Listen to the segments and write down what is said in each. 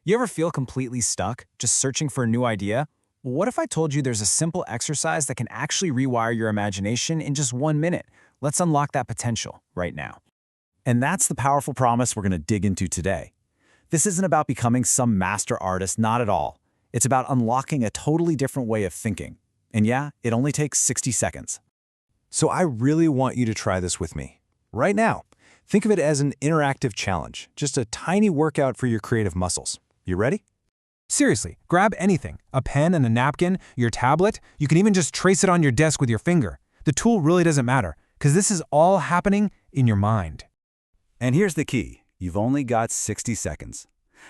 You ever feel completely stuck, just searching for a new idea? What if I told you there's a simple exercise that can actually rewire your imagination in just 1 minute? Let's unlock that potential right now. And that's the powerful promise we're going to dig into today. This isn't about becoming some master artist, not at all. It's about unlocking a totally different way of thinking. And yeah, it only takes 60 seconds. So I really want you to try this with me. Right now, think of it as an interactive challenge, just a tiny workout for your creative muscles. You ready? Seriously, grab anything, a pen and a napkin, your tablet. You can even just trace it on your desk with your finger. The tool really doesn't matter, because this is all happening in your mind. And here's the key. You've only got 60 seconds.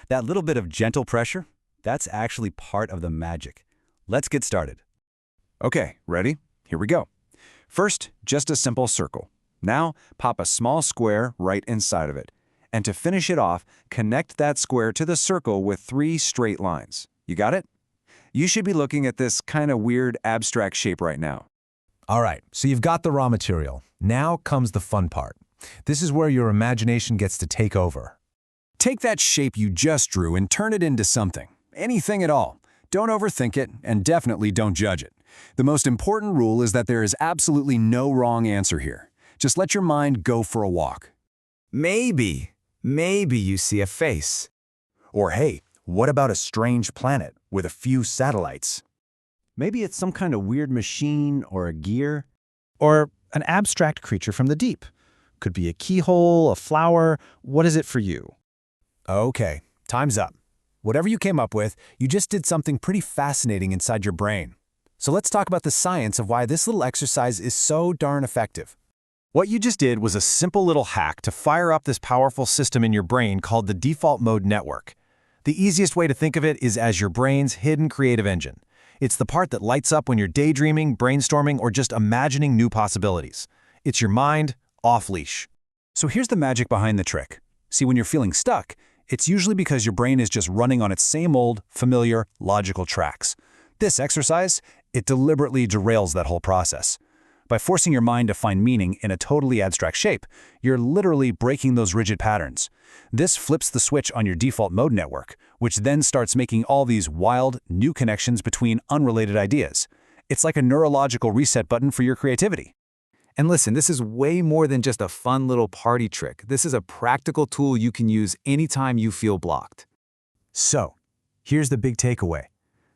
That little bit of gentle pressure, that's actually part of the magic. Let's get started. Okay, ready? Here we go. First, just a simple circle. Now, pop a small square right inside of it. And to finish it off, connect that square to the circle with 3 straight lines. You got it? You should be looking at this kind of weird abstract shape right now. All right, so you've got the raw material. Now comes the fun part. This is where your imagination gets to take over. Take that shape you just drew and turn it into something. Anything at all. Don't overthink it, and definitely don't judge it. The most important rule is that there is absolutely no wrong answer here. Just let your mind go for a walk. Maybe you see a face. Or hey, what about a strange planet with a few satellites? Maybe it's some kind of weird machine or a gear. Or an abstract creature from the deep. Could be a keyhole, a flower. What is it for you? Okay, time's up. Whatever you came up with, you just did something pretty fascinating inside your brain. So let's talk about the science of why this little exercise is so darn effective. What you just did was a simple little hack to fire up this powerful system in your brain called the default mode network. The easiest way to think of it is as your brain's hidden creative engine. It's the part that lights up when you're daydreaming, brainstorming, or just imagining new possibilities. It's your mind off-leash. So here's the magic behind the trick. See, when you're feeling stuck, it's usually because your brain is just running on its same old, familiar, logical tracks. This exercise, it deliberately derails that whole process. By forcing your mind to find meaning in a totally abstract shape, you're literally breaking those rigid patterns. This flips the switch on your default mode network, which then starts making all these wild, new connections between unrelated ideas. It's like a neurological reset button for your creativity. And listen, this is way more than just a fun little party trick. This is a practical tool you can use anytime you feel blocked. So, here's the big takeaway.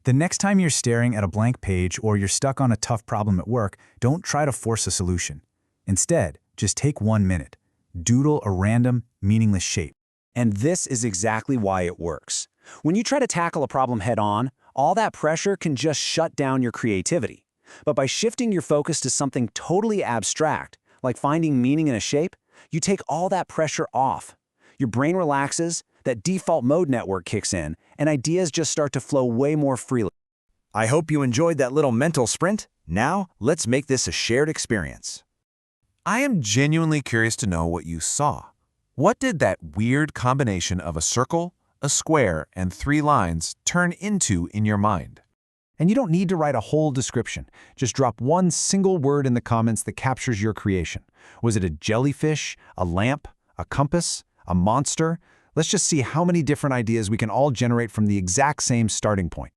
The next time you're staring at a blank page or you're stuck on a tough problem at work, don't try to force a solution. Instead, just take 1 minute. Doodle a random, meaningless shape. And this is exactly why it works. When you try to tackle a problem head-on, all that pressure can just shut down your creativity. But by shifting your focus to something totally abstract, like finding meaning in a shape, you take all that pressure off. Your brain relaxes, that default mode network kicks in, and ideas just start to flow way more freely. I hope you enjoyed that little mental sprint. Now, let's make this a shared experience. I am genuinely curious to know what you saw. What did that weird combination of a circle, a square, and 3 lines turn into in your mind? And you don't need to write a whole description. Just drop one single word in the comments that captures your creation. Was it a jellyfish, a lamp, a compass, a monster? Let's just see how many different ideas we can all generate from the exact same starting point.